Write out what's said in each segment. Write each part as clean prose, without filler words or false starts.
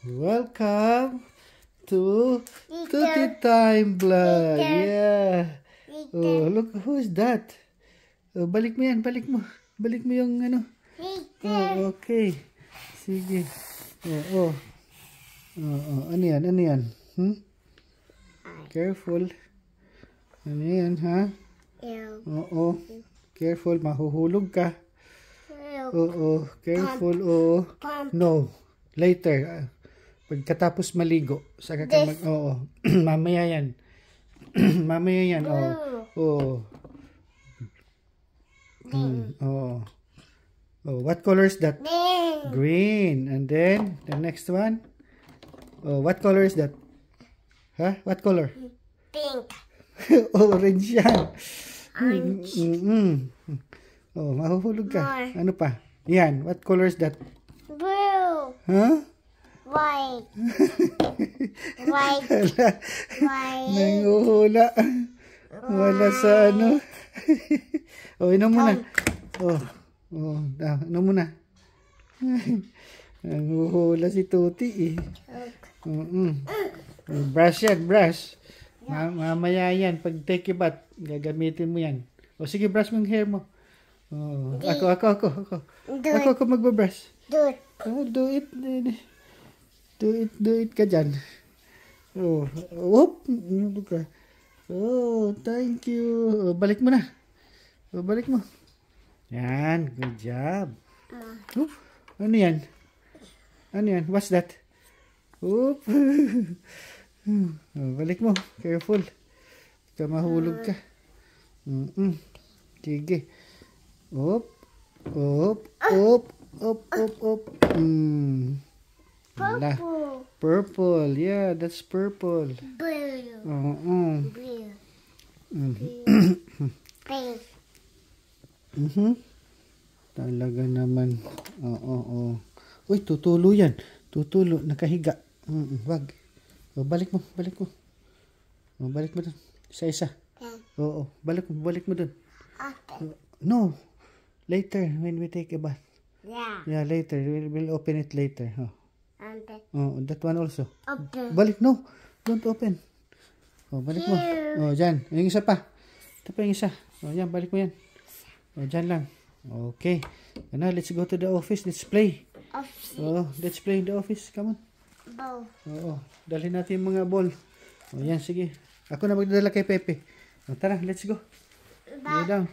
Welcome to Tutti Time Vlog. Yeah. Oh, look, who's that? Oh, balik mo yan, balik mo. Balik mo yung ano. Oh, okay. Sige. Oh. Ano yan, ano yan? Careful. Ano yan, ha? Oo. Careful, mahuhulog ka. Oo, careful. Oo. No. Later. Pagkatapos maligo. Saka ka mag... Oo. Mamaya yan. Mamaya yan. Oo. Oh. Oh, what color is that? Green. And then, the next one. Oh, what color is that? Huh? What color? Pink. Orange yan. Orange. Oh, mahuhulog ka. More. Ano pa? Yan. What color is that? Blue. Huh? White. White. White. Nanguhula. Wala sa ano. Oh, inom muna. Inom muna. Nanguhula si Tuti eh. Brush yan, brush. Mamaya yan. Pag take a bath, gagamitin mo yan. O sige, brush mo yung hair mo. Ako magbabrush. Do it. Do it. Do it ka dyan. Whoop. Thank you. Balik mo na. Balik mo. Yan. Good job. Ano yan? Ano yan? What's that? Whoop. Balik mo. Careful. Baka mahulog ka. Sige. Whoop. Purple. Purple. Yeah, that's purple. Blue. Blue. Pink. Talaga naman. Uy, tutulo yan. Tutulo. Nakahiga. Wag. Balik mo. Balik mo dun. Isa-isa. Oo. Balik mo dun. Okay. No. Later, when we take a bath. Yeah. Yeah, later. We'll open it later. Okay. That one also. Open. Balik, no. Don't open. Balik mo. Dyan. Yung isa pa. Ito pa yung isa. Yan, balik mo yan. Dyan lang. Okay. Now, let's go to the office. Let's play. Let's play in the office. Come on. Ball. Dalhin natin yung mga ball. Yan, sige. Ako na magdadala kay Pepe. Tara, let's go. Go down.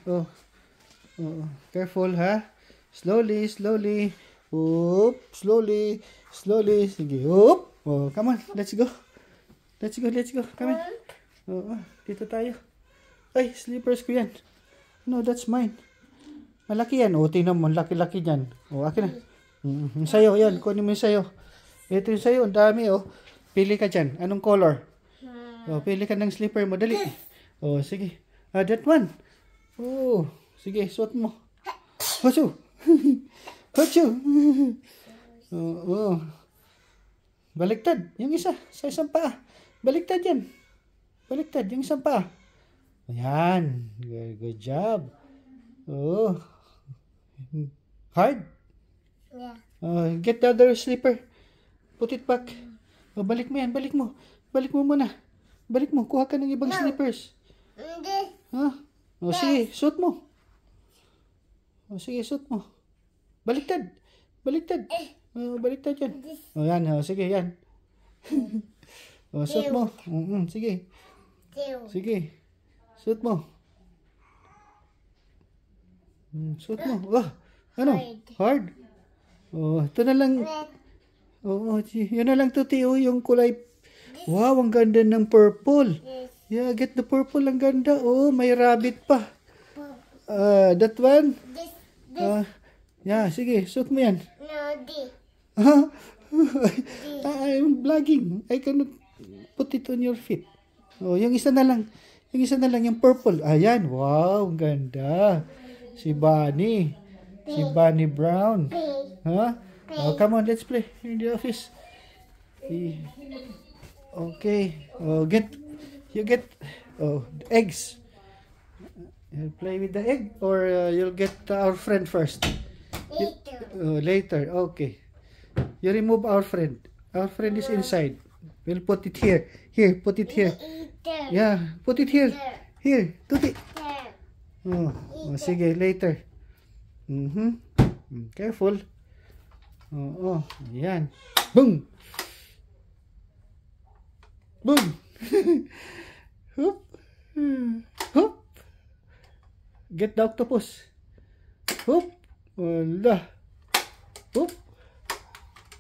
Careful, ha? Slowly. Oop, slowly. Sige, oop. Come on, let's go. Come on. Dito tayo. Ay, slippers ko yan. No, that's mine. Malaki yan. Tingnan mo, laki-laki yan. Akin na. Yung sayo, yan. Kunin mo yung sayo. Ito yung sayo, ang dami, Pili ka dyan. Anong color? Pili ka ng slipper mo. Dali. Sige. That one. Sige, suot mo. Hachu. Baliktad. Yung isa. Sa isang paa. Baliktad yan. Baliktad. Yung isang paa. Ayan. Good job. Hard. Yeah. Get the other slipper. Put it back. Balik mo yan. Balik mo muna. Balik mo. Kuha ka ng ibang slippers. Sige. Suot mo. Sige, suot mo. Baliktad. Baliktad yan. Yan. Sige, yan. Suot mo. Sige. Suot mo. Suot mo. Ano? Hard? Ito na lang. Yun na lang, Tuti. Yung kulay. Wow, ang ganda ng purple. Yeah, get the purple. Ang ganda. May rabbit pa. That one? Yeah, sige. Suot mo yan. No, this. I'm vlogging. I cannot put it on your feet. Yung isa na lang. Yung purple. Ayan. Wow, ang ganda. Si Bunny. Si Bunny Brown. Come on, let's play in the office. Okay. You get eggs. You'll play with the egg or you'll get our friend first. Later. Okay. You remove our friend. Our friend is inside. We'll put it here. Here, put it here. Eater. Yeah, put it here. There. Here, Tuti. There. Oh, sige, later. Careful. Oh, yan. Boom! Boom! Hoop! Hoop! Get the octopus. Hoop! Wala. Hoop!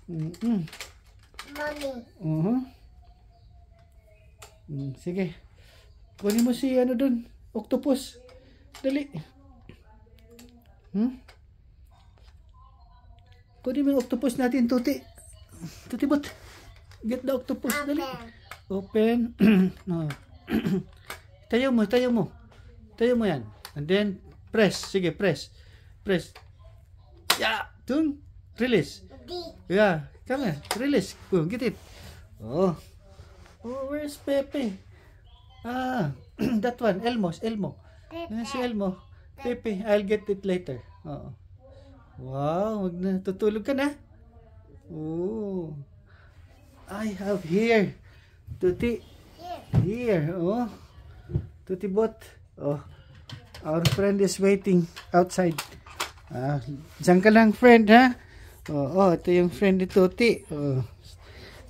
Mommy. Sige. Kunin mo si ano dun. Octopus. Dali. Kunin mo yung octopus natin, Tuti. Tuti bot. Get the octopus. Dali. Open. No. Tayo mo. Tayo mo yan. And then, press. Sige, press. Press. Yeah. Dun. Release. Yeah. Come here. Release. Go. Get it. Oh, where's Pepe? That one. Elmo. Si Elmo. Pepe. I'll get it later. Oh. Wow. Tutulog ka na. Oh. I have here. Tuti. Here. Oh. Tuti bot. Oh. Our friend is waiting outside. Diyan ka lang, friend, ha? Oh, ito yung friend ni Tuti. Oh.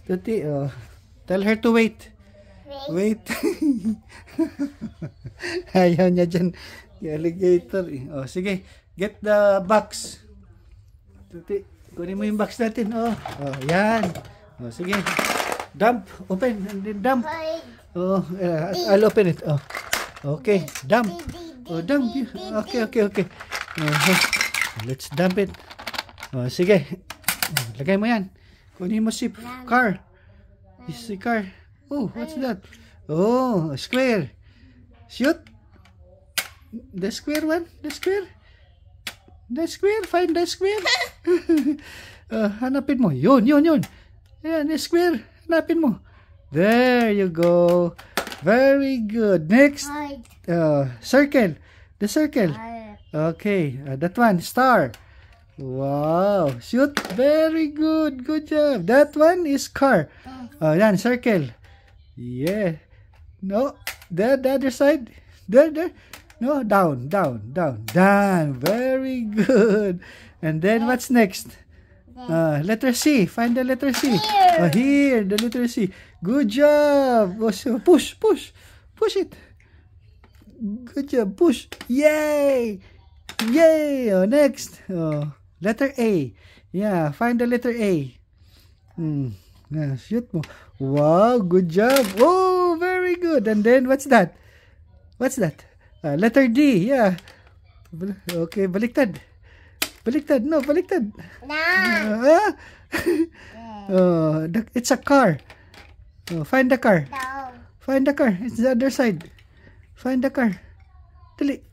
Tuti, oh. Tell her to wait. Wait. Ayaw niya dyan. Alligator. Oh, sige. Get the box. Tuti, kunin mo yung box natin. Oh, yan. Oh, sige. Dump. Open. And then dump. Oh, I'll open it. Oh. Okay. Dump. Oh, dump. Okay. Let's dump it. Oh, sige. Oh, lagay mo yan. Kunin mo si car. Si car. Oh, what's that? Oh, a square. Shoot. The square one. The square. Find the square. Hanapin mo. Yun. Ayan, the square. Hanapin mo. There you go. Very good. Next. Circle. The circle. Okay. That one. Star. Wow. Shoot. Very good. Good job. That one is car. Yan. Circle. Yeah. No. There. The other side. There. No. Down. Very good. And then what's next? Letter C. Find the letter C. Here. The letter C. Good job. So push it. Good job. Push. Yay. Next. Letter A. Yeah, find the letter A. Shoot mo. Wow, good job. Oh, very good. And then what's that? Letter D. Yeah. Okay, baliktad. No, baliktad. It's a car. Find the car. It's the other side. Find the car. Dali.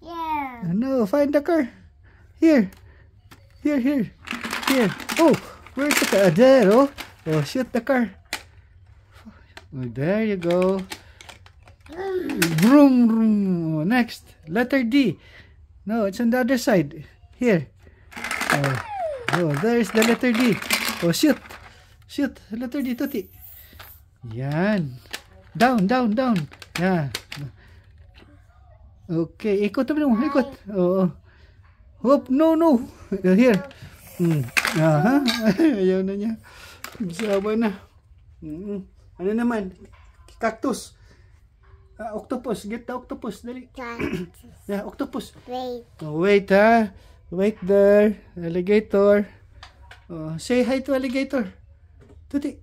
Yeah. No, find the car. Here. Oh, where's the car? There, oh. Oh, shoot the car. Oh, there you go. Vroom. Next, letter D. No, it's on the other side. Here. Oh, there's the letter D. Oh, shoot. Letter D, Tuti. Yan. Down. Yeah. Okay, ikot mo. Oo. Hope, no. Here. Ayaw na niya. Sawa na. Ano naman? Cactus. Octopus. Get the octopus. Dali. Yeah, octopus. Wait. Wait, ha. Wait there. Alligator. Say hi to alligator. Tuti.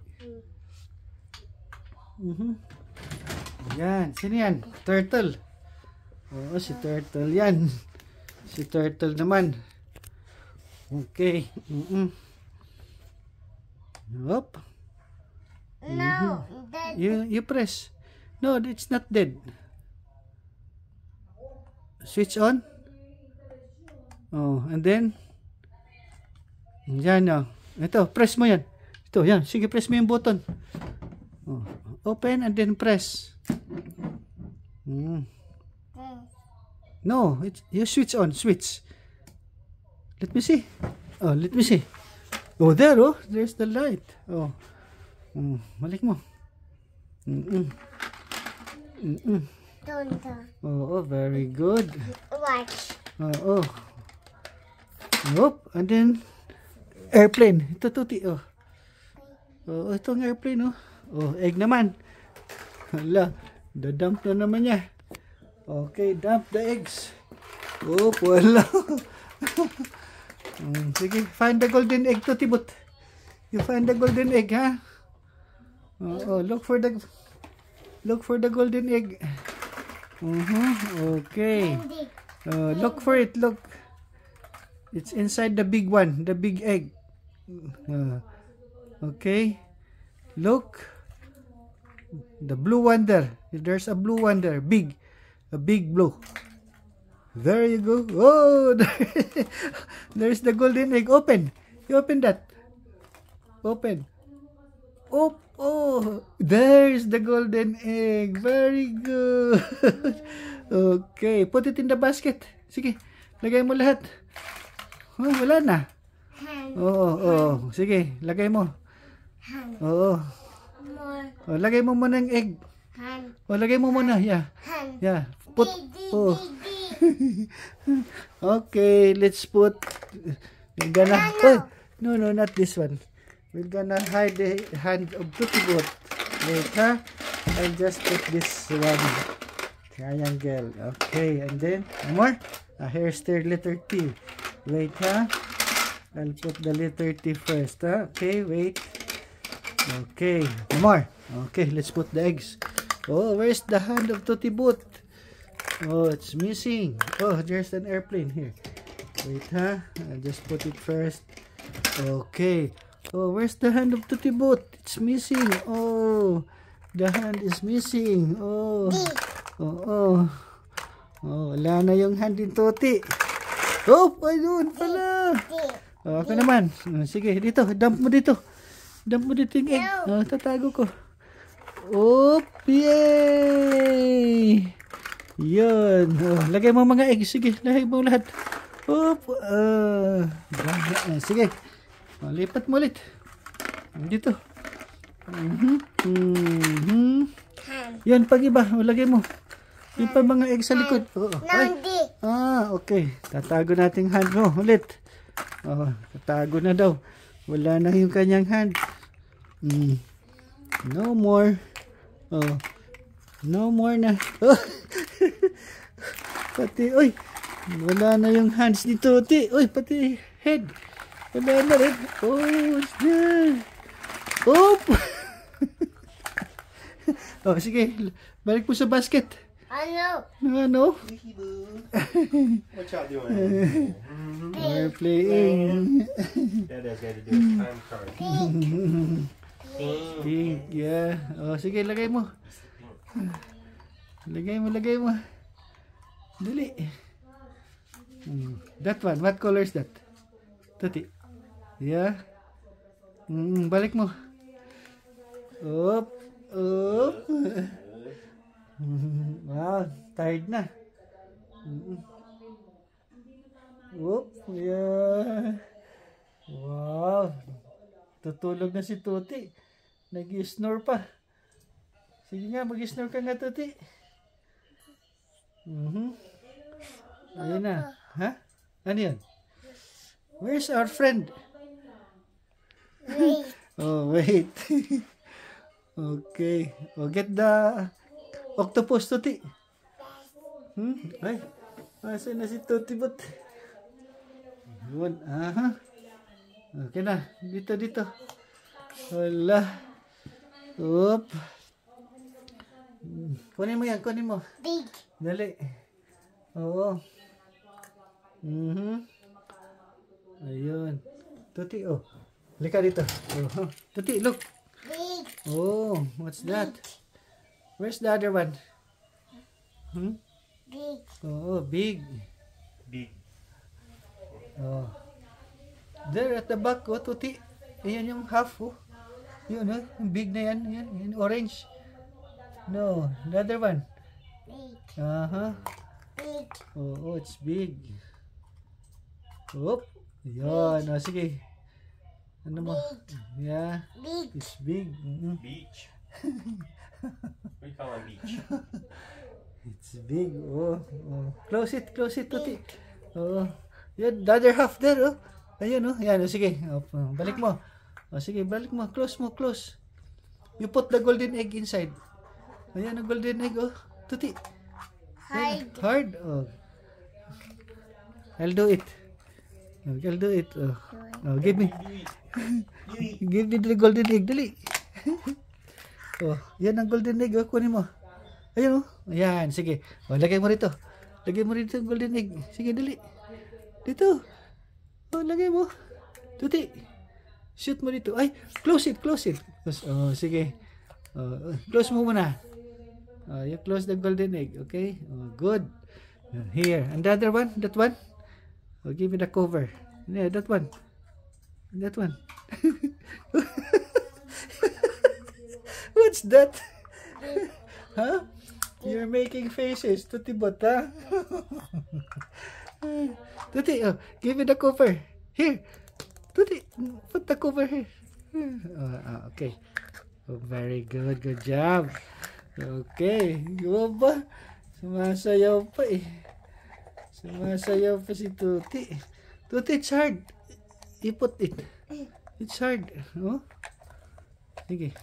Yan. Sino yan? Turtle. Si Turtle yan. Si Turtle naman. Okay. Hop. No. You press. No, it's not dead. Switch on. And then yan. Ito, press mo yan. Ito, yan. Sige, press mo yung button. Open and then press. No, you switch on. Switch. Let me see. Let me see. Oh, there, oh. There's the light. Oh. Balik mo. Don't. Oh, very good. Watch. Oh. Nope. And then, airplane. Ito, Tuti, oh. Oh, itong airplane, oh. Oh, egg naman. Hala, dadump na naman niya. Okay, dump the eggs. Oh, wala. Sige, find the golden egg, Tutibot. You find the golden egg, ha? Look for the golden egg. Okay. Look for it. Look. It's inside the big one, the big egg. Okay. Look. The blue one there. There's a blue one there. Big. A big blue. There you go. Oh, there's the golden egg. Open. You open that. Open. Oh, there's the golden egg. Very good. Okay, put it in the basket. Sige, lagay mo lahat. Oh, wala na. Oo. Sige, lagay mo. Oo. Oh, lagay mo muna yung egg. Oh, lagay mo muna. Yeah. Put. Oh. Okay, let's put. We're gonna. No, not this one. We're gonna hide the hand of Tutibot. Wait, ha? I'll just put this one. Triangle. Okay, and then more. Here's the letter T. Wait, ha? I'll put the letter T first, ha? Okay, wait. Okay, more. Okay, let's put the eggs. Oh, where's the hand of Tutibot? Oh, it's missing. Oh, there's an airplane here. Wait, ha? I'll just put it first. Okay. Oh, where's the hand of Tutibot? It's missing. Oh, the hand is missing. Oh, wala na yung hand din, Tuti. Oh, ayun pala. Oh, ako naman. Sige, dito. Dump mo dito. Dump mo dito yung egg. Tatago ko. Oh, yay! Yun. Lagay mo mga egg. Sige, lagay mo lahat. Sige. Lipat mo ulit. Dito. Yan, pag iba. Lagay mo. Yung pa mga egg sa likod. Okay. Tatago natin hand mo. Ulit. Tatago na daw. Wala na yung kanyang hand. No more. No more na. Pati, wala na yung hands ni Tuti. Pati head. Wala na rin. It's there. Sige. Balik mo sa basket. Ano? What y'all doing? We're playing. Dad's got to do a time card. Pink, yeah. Sige, lagay mo. Lagay mo. Dali. That one, what color is that? Tuti. Yeah. Balik mo. Wow, tired na. Yeah. Wow. Tutulog na si Tuti. Nag-snore pa. Sige nga, mag-snore ka nga, Tuti. Ayun na. Ha? Ano yan? Where's our friend? Wait. Wait. Okay. Get the octopus, Tuti. Ay. Asan na si Tutibot? Yun. Okay na. Dito. Wala. Kunin mo yan. Big. Dali. Oo. Ayun. Tuti, Lika dito. Tuti, look. Big. What's that? Where's the other one? Big. Big. Big. There at the back, Tuti. Ayan yung half, Yun, yung big na yan. Yan, orange. No, the other one. Big. Big. It's big. Yan, sige. Ano mo? Yeah. Big. It's big. Beach. We call it beach. It's big. Oh. Close it, Tuti. Oh. Yan, the other half there, oh. Ayun, oh. Yan, oh, sige. Oh, balik mo. Oh, sige, balik mo. Close mo, close. You put the golden egg inside. Ayan, ang golden egg, oh. Tuti. Yan, hard. Oh. I'll do it. I'll do it. Oh. Oh, give me. Give me the golden egg, dali. Oh, yan ang golden egg, oh. Kunin mo. Ayun, oh. Ayan, sige. Oh, lagay mo rito. Lagay mo rito ang golden egg. Sige, dali. Dito. Oh, lagay mo. Tuti. Shoot mo dito. Ay, close it. Oh, sige. Oh, close mo muna. You close the golden egg, okay? Oh, good. Here. And the other one? That one? Oh, give me the cover. Yeah, that one. That one. What's that? Huh? You're making faces. Tuti bata. Tuti, oh, give me the cover. Here. Tuti, put the cover here. Okay. Oh, very good. Good job. Okay. Gawa ba? Sumasayaw pa eh. Sumasayaw pa si Tuti. Tuti, it's hard. You put it. It's hard. Oh. Sige.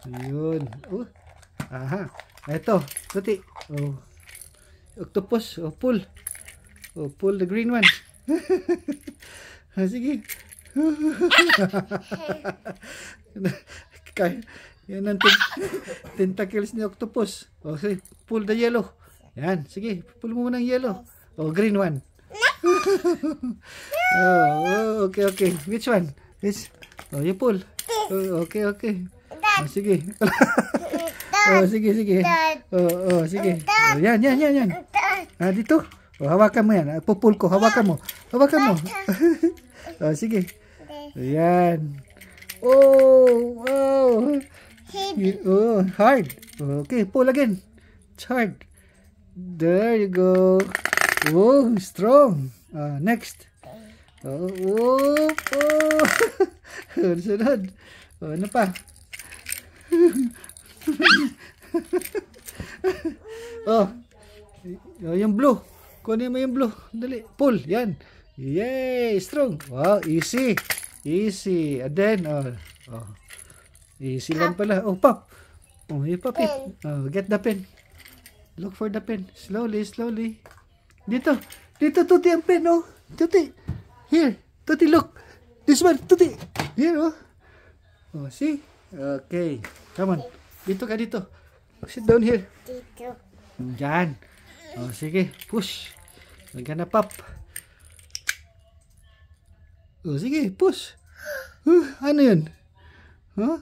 Ayun. Oh. Aha. Ito. Tuti. Oh. Octopus. Oh, pull. Oh, pull the green one. Sige. Yan ang tentacles ni octopus. Oh, sige. Pull the yellow. Yan. Sige. Pull mo muna ang yellow. Oh, green one. Oh, okay. Which one? Which? Oh, you pull. Oh, okay. Oh, sige. Oh, sige. Oh, sige. Oh, yan. Dito. Oh, hawakan mo yan. Pupul ko. Hawakan mo. Oh, sige. Ayan. Oh, wow. Oh, hard. Okay, pull again. It's hard. There you go. Oh, strong. Next. Oh. Sunod. Oh, ano pa? Oh, yung blue. Kunin mo yung blue. Dali. Pull. Yan. Yay! Strong. Wow, easy. And then, easy lang pala. Oh, pop. Oh, you pop it. Oh, get the pen. Look for the pen. Slowly. Dito, Tuti, ang pen, oh. Tuti. Here. Tuti, look. This one, Tuti. Here, oh. Oh, see? Okay. Come on. Dito ka dito. Sit down here. Dito. Diyan. Oh, sige. Push. We're gonna pop. Oh, sige. Push. Ano yun? Huh?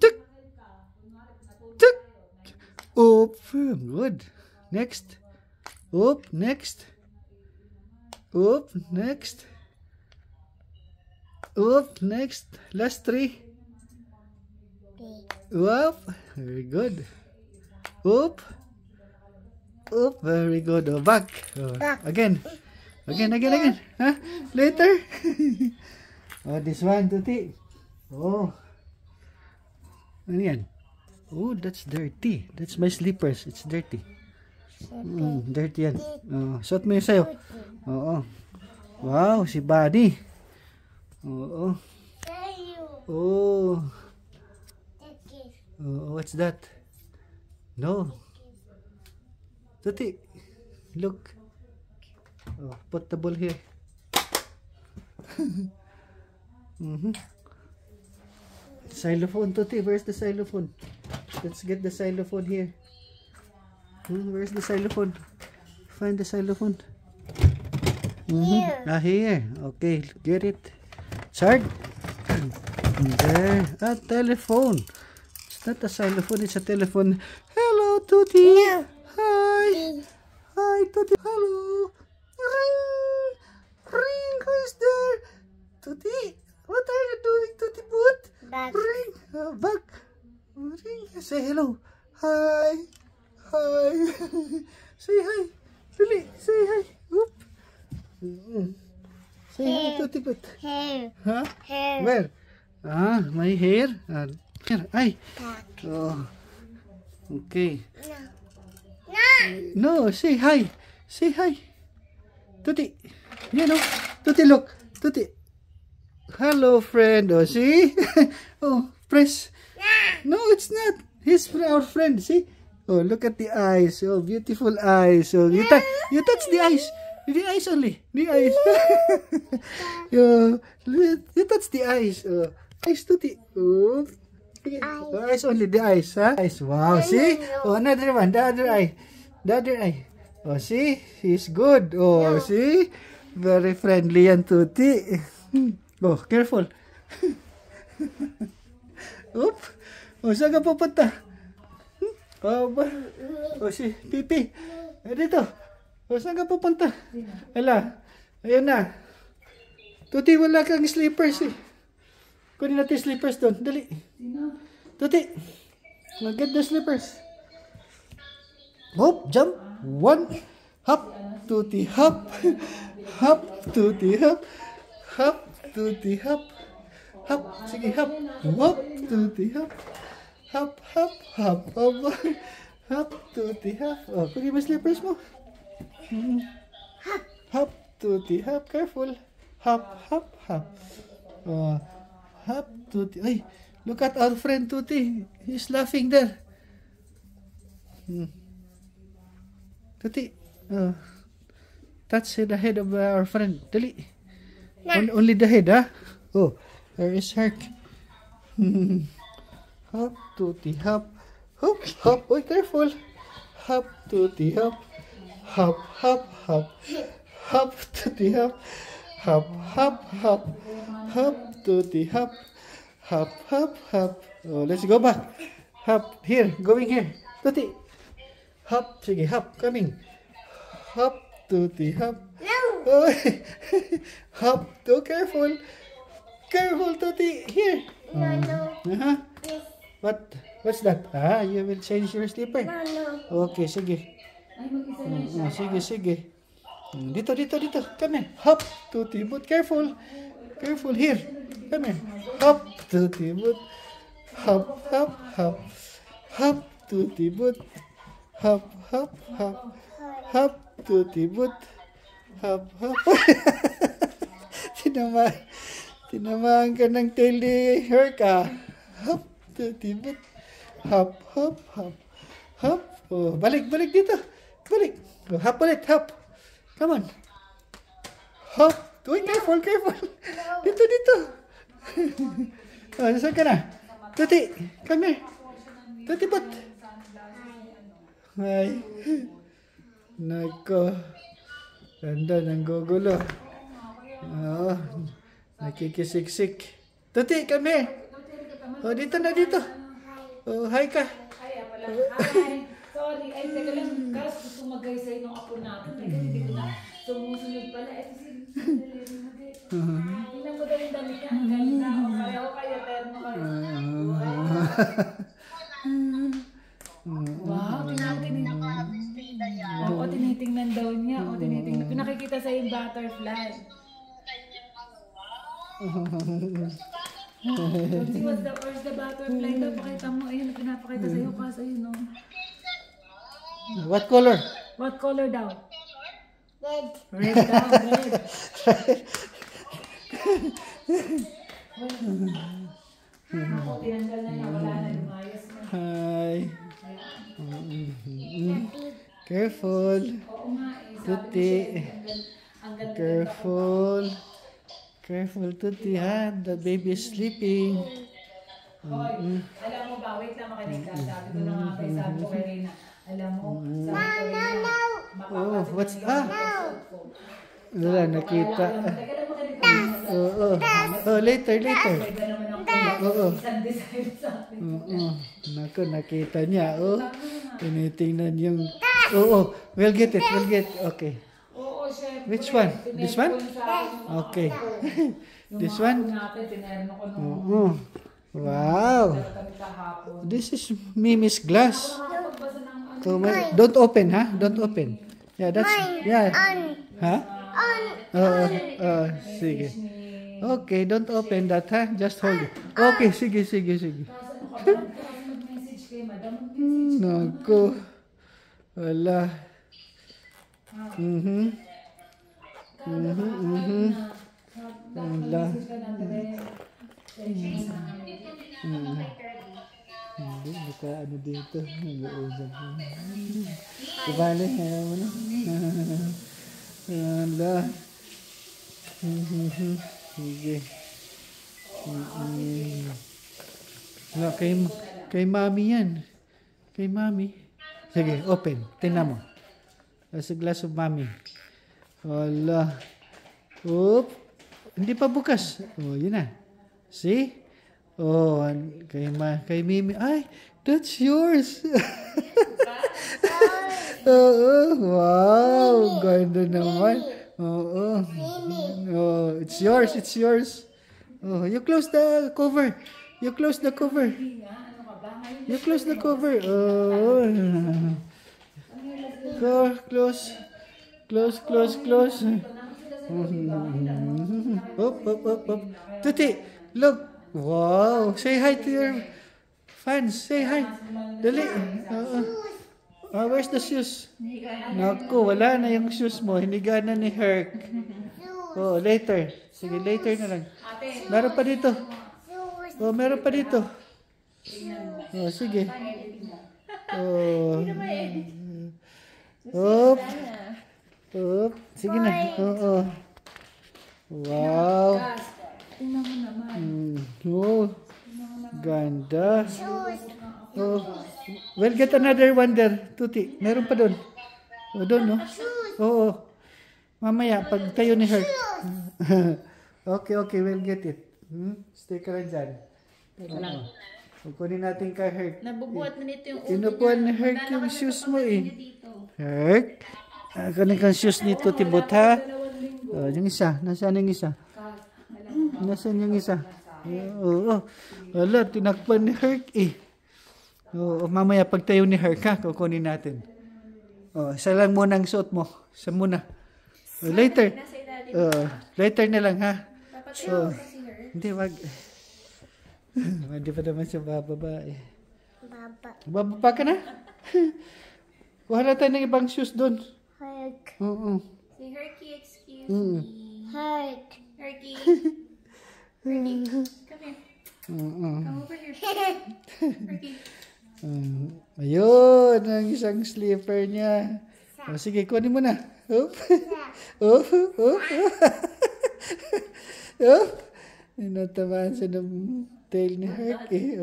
Tick. Oop. Good. Next. Oop. Next. Last three. Oop. Very good. Oop. Very good. Oh, back. Oh, again. Huh? Later. Oh, this one, Tuti. Oh. Ano yan? Oh, that's dirty. That's my slippers. It's dirty. Dirty yan. Oh, suot mo yung sayo. Oo. Wow, si Buddy. Oo. Oh. Oh, what's that? No. Tuti, look. Oh, put the ball here. Xylophone, Tuti. Where's the xylophone? Let's get the xylophone here. Where's the xylophone? Find the xylophone. Here. Okay, get it. Chart. There. A telephone. It's not a xylophone, it's a telephone. Hello, Tuti. No. Hi, Tuti. Hello. Ring. Who is there? Tuti. What are you doing, Tuti Boot? Back. Ring. Back. Ring. Say hello. Hi. Say hi. Really, say hi. Oop. Say hi, Tuti Put. Hair. Huh? Hair. Where? Ah, my hair. Here. Ay. Oh. Okay. No. No, say hi. Say hi. Tuti. You know. Tuti, look. Tuti. Hello, friend. Oh, see? Oh, press. No, it's not. He's our friend. See? Oh, look at the eyes. Oh, beautiful eyes. Oh, you touch the eyes. The eyes only. The eyes. You touch the eyes. Oh, eyes, Tuti. Oh. Oh, eyes only. The eyes. Huh? Eyes. Wow. See? Oh, another one. The other eye. The other eye. Oh, see? He's good. Oh, see? Very friendly yan, Tuti. Oh, careful. Oop. Oh, saan ka pupunta? Oh, ba? Oh, si Pipi. Dito. Oh, saan ka pupunta? Ala. Ayun na. Tuti, wala kang slippers eh. Kunin natin slippers doon. Dali. Tuti. Mag-get the slippers. Hop, jump. One. Hop. Tuti, hop. Hop. Tuti, hop. Hop. Tuti, hop. Hop. Sige, hop. Hop. Tuti, hop. Hop, hop, hop. Hop. Hop. Tuti, hop. Oh, kunin mo slippers mo. Hop. Tuti, hop. Careful. Hop, hop, hop. Oh. Hop, Tuti. Ay, look at our friend Tuti. He's laughing there. Tuti. Touch the head of our friend. Dali. Only the head, huh? Oh, there is Herc. Hop, Tuti, hop. Hop, hop. Oh, careful. Hop, Tuti, hop. Hop, hop, hop. Hop, Tuti, hop. Hop, hop, hop. Hop, Tuti, hop. Hop, hop, hop. Oh, let's go back. Hop, here. Going here. Tuti. Hop. Sige, hop. Coming. Hop, Tuti, hop. No. Oh, hop. Oh, careful. Careful, Tuti. Here. No, no. Uh-huh. Yes. What's that? Ah, you will change your slipper. No, no. Okay, sige. Sige, sige. Dito. Come here. Hop, Tuti, but careful. Careful here. Come here. Hop, Tuti, but. Hop, hop, hop. Hop, Tuti, but. Hop, hop, hop. Hop, Tuti, but. Hop, hop. Tinamaan ka ng tail ni Herca. Hop, Tuti, but. Hop, hop, hop. Hop. Oh, balik dito. Balik. Oh, hop ulit, hop. Come on. Hop. Uy, careful. Dito. Oh, saan ka na? Tuti, come here. Tuti, but. Ay. Nako. Ganda ng gugulo. Oh, nakikisiksik. Tuti, come here. Oh, dito. Oh, hi ka. Hi. Sorry, ay teka lang. Karas gusto mag-gay sa'yo ng apo natin. Teka, hindi ko na sumusunod pala. Ito si tingnan mo daw yung damit niya. Ang ganda. O pareho kayo, termo kayo. Wow, tinitingnan daw niya. O, tinitingnan. Pinakikita sa yung butterfly. See, where's the butterfly daw? Pakita mo. Ayun, pinapakita sa'yo. Kaso yun, no? What color? What color daw? Red. Red daw, red. Ako, tinanggal na niya. Wala na, lumayas na. Hi. Careful. Oo nga eh. Tuti. Ang ganda. Careful, Tuti, ha? The baby is sleeping. Hoy, alam mo ba, wait lang makinig ka. Sabi ko na nga kay sabi ko kay Rina. Alam mo, sabi ko Rina, Oh, what's wala, nakita. Teka lang makinig ka. Oo. Oh, later. Pwede naman ako Oo. isang design sa akin. Nako, nakita niya. Oh, tinitingnan yung... Oo, we'll get it. Okay. Oo, syempre. Which one? This one? Okay. This one? Natin, tinerno ko nung Oo. Wow. kami kahapon. This is Mimi's glass. Nakapagbasa ng ano. So, don't open, ha? Don't open. Yeah, that's... Yeah. On. Ha? Sige. Okay, don't open that, ha? Just hold it. Okay, sige. Kaso mag-message kay madam. Mag-message. Naku. Wala. Wala. Hindi, baka ano dito. Nag-uusap. Ibali, ayaw mo na. Wala. Sige. Wala, kay mami yan. Kay mami. Sige, open. Tingnan mo. That's a glass of mami. Wala. Oop. Hindi pa bukas. Oh, yun na. See? Oh, kay Mimi. Ay, that's yours. Wow. Ganda naman. Oh, it's yours. Oh, you close the cover. You close the cover. Oh. Close. Up. Tuti, look. Wow. Say hi to your fans. Say hi. Dali. Where's the shoes? Naku, wala na yung shoes mo. Hiniga na ni Herc. Oh, later. Sige, later na lang. Meron pa dito. Oh, meron pa dito. Oh, sige. Oh. Up. Sige na. Oo. Wow. Tingnan mo naman. Oh. Ganda. Oh. We'll get another one there, Tuti. Meron pa doon. Oh, doon, no? Oo. Mamaya, pag tayo ni Herc. Okay, we'll get it. Stay ka lang dyan. Kukunin natin kay Herc. Nabubuhat na nito yung Tinupuan ni Herc yung shoes mo eh. Herc? Kanin kang shoes nito, Tibot, ha? Yung isa. Nasaan yung isa? Nasaan yung isa? Oo. Wala, tinakpan ni Herc eh. Oo, mamaya pag tayo ni Herc, ha? Kukunin natin. Isa lang muna ang suot mo. Isa muna. Later. Later na lang, ha? Hindi, wag. Hindi pa naman siya bababa eh. Bababa ka na? Kuha na tayo ng ibang shoes doon. Herc. Oo. Si Herky, excuse me. Herc. Herky. Herky, come here. Come over here. Herky. Ayun, ang isang slipper niya. Sige, kunin mo na. Natamaan siya ng tail ni Herc eh.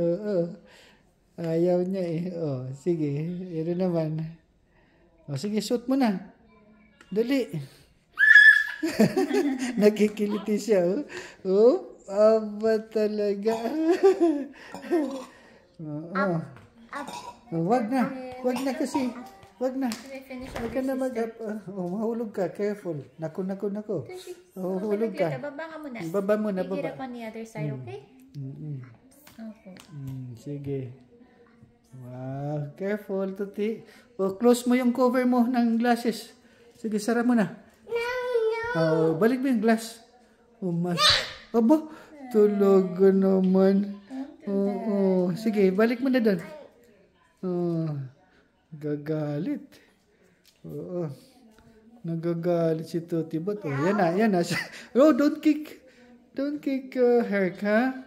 Ayaw niya eh. Sige, yun naman. Sige, suot mo na. Dali. Nakikiliti siya. Aba talaga. Wag na kasi. Wag na. Wag ka na mag-up. Mahulog ka. Careful. Naku. Hulog ka. Baba ka muna. Baba mo na, Get baba. up on the other side, okay? Okay. Sige. Wow. Careful, Tuti. Close mo yung cover mo ng glasses. Sige, sara mo na. Balik mo yung glass. Aba, talaga naman. Sige, balik mo na doon. Gagalit. Nagagalit si Tuti. But, yan na. Don't kick. Don't kick Herc, ha?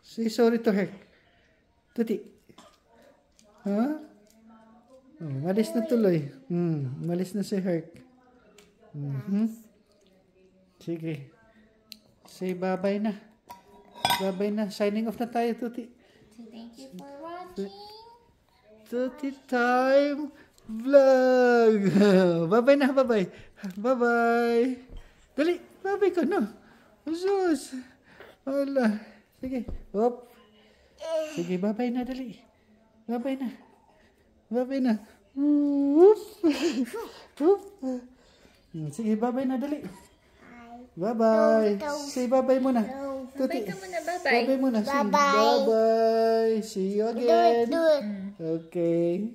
Say sorry to Herc. Tuti. Ha? Malis na tuloy. Malis na si Herc. Sige. Say bye-bye na. Bye-bye na. Signing off na tayo, Tuti. So thank you for watching. Tuti time vlog. Bye-bye na, bye-bye. Bye-bye. Dali, bye-bye ka na. Asus. Wala. Sige. Hop. Sige, bye-bye na, dali. Bye-bye na. Bye-bye na. Sige, bye-bye na, dali. Bye-bye. Say bye-bye muna. Tuti. Bye ka muna, bye-bye. Bye-bye muna. Say Bye-bye. bye-bye. See you again. Do it. Okay.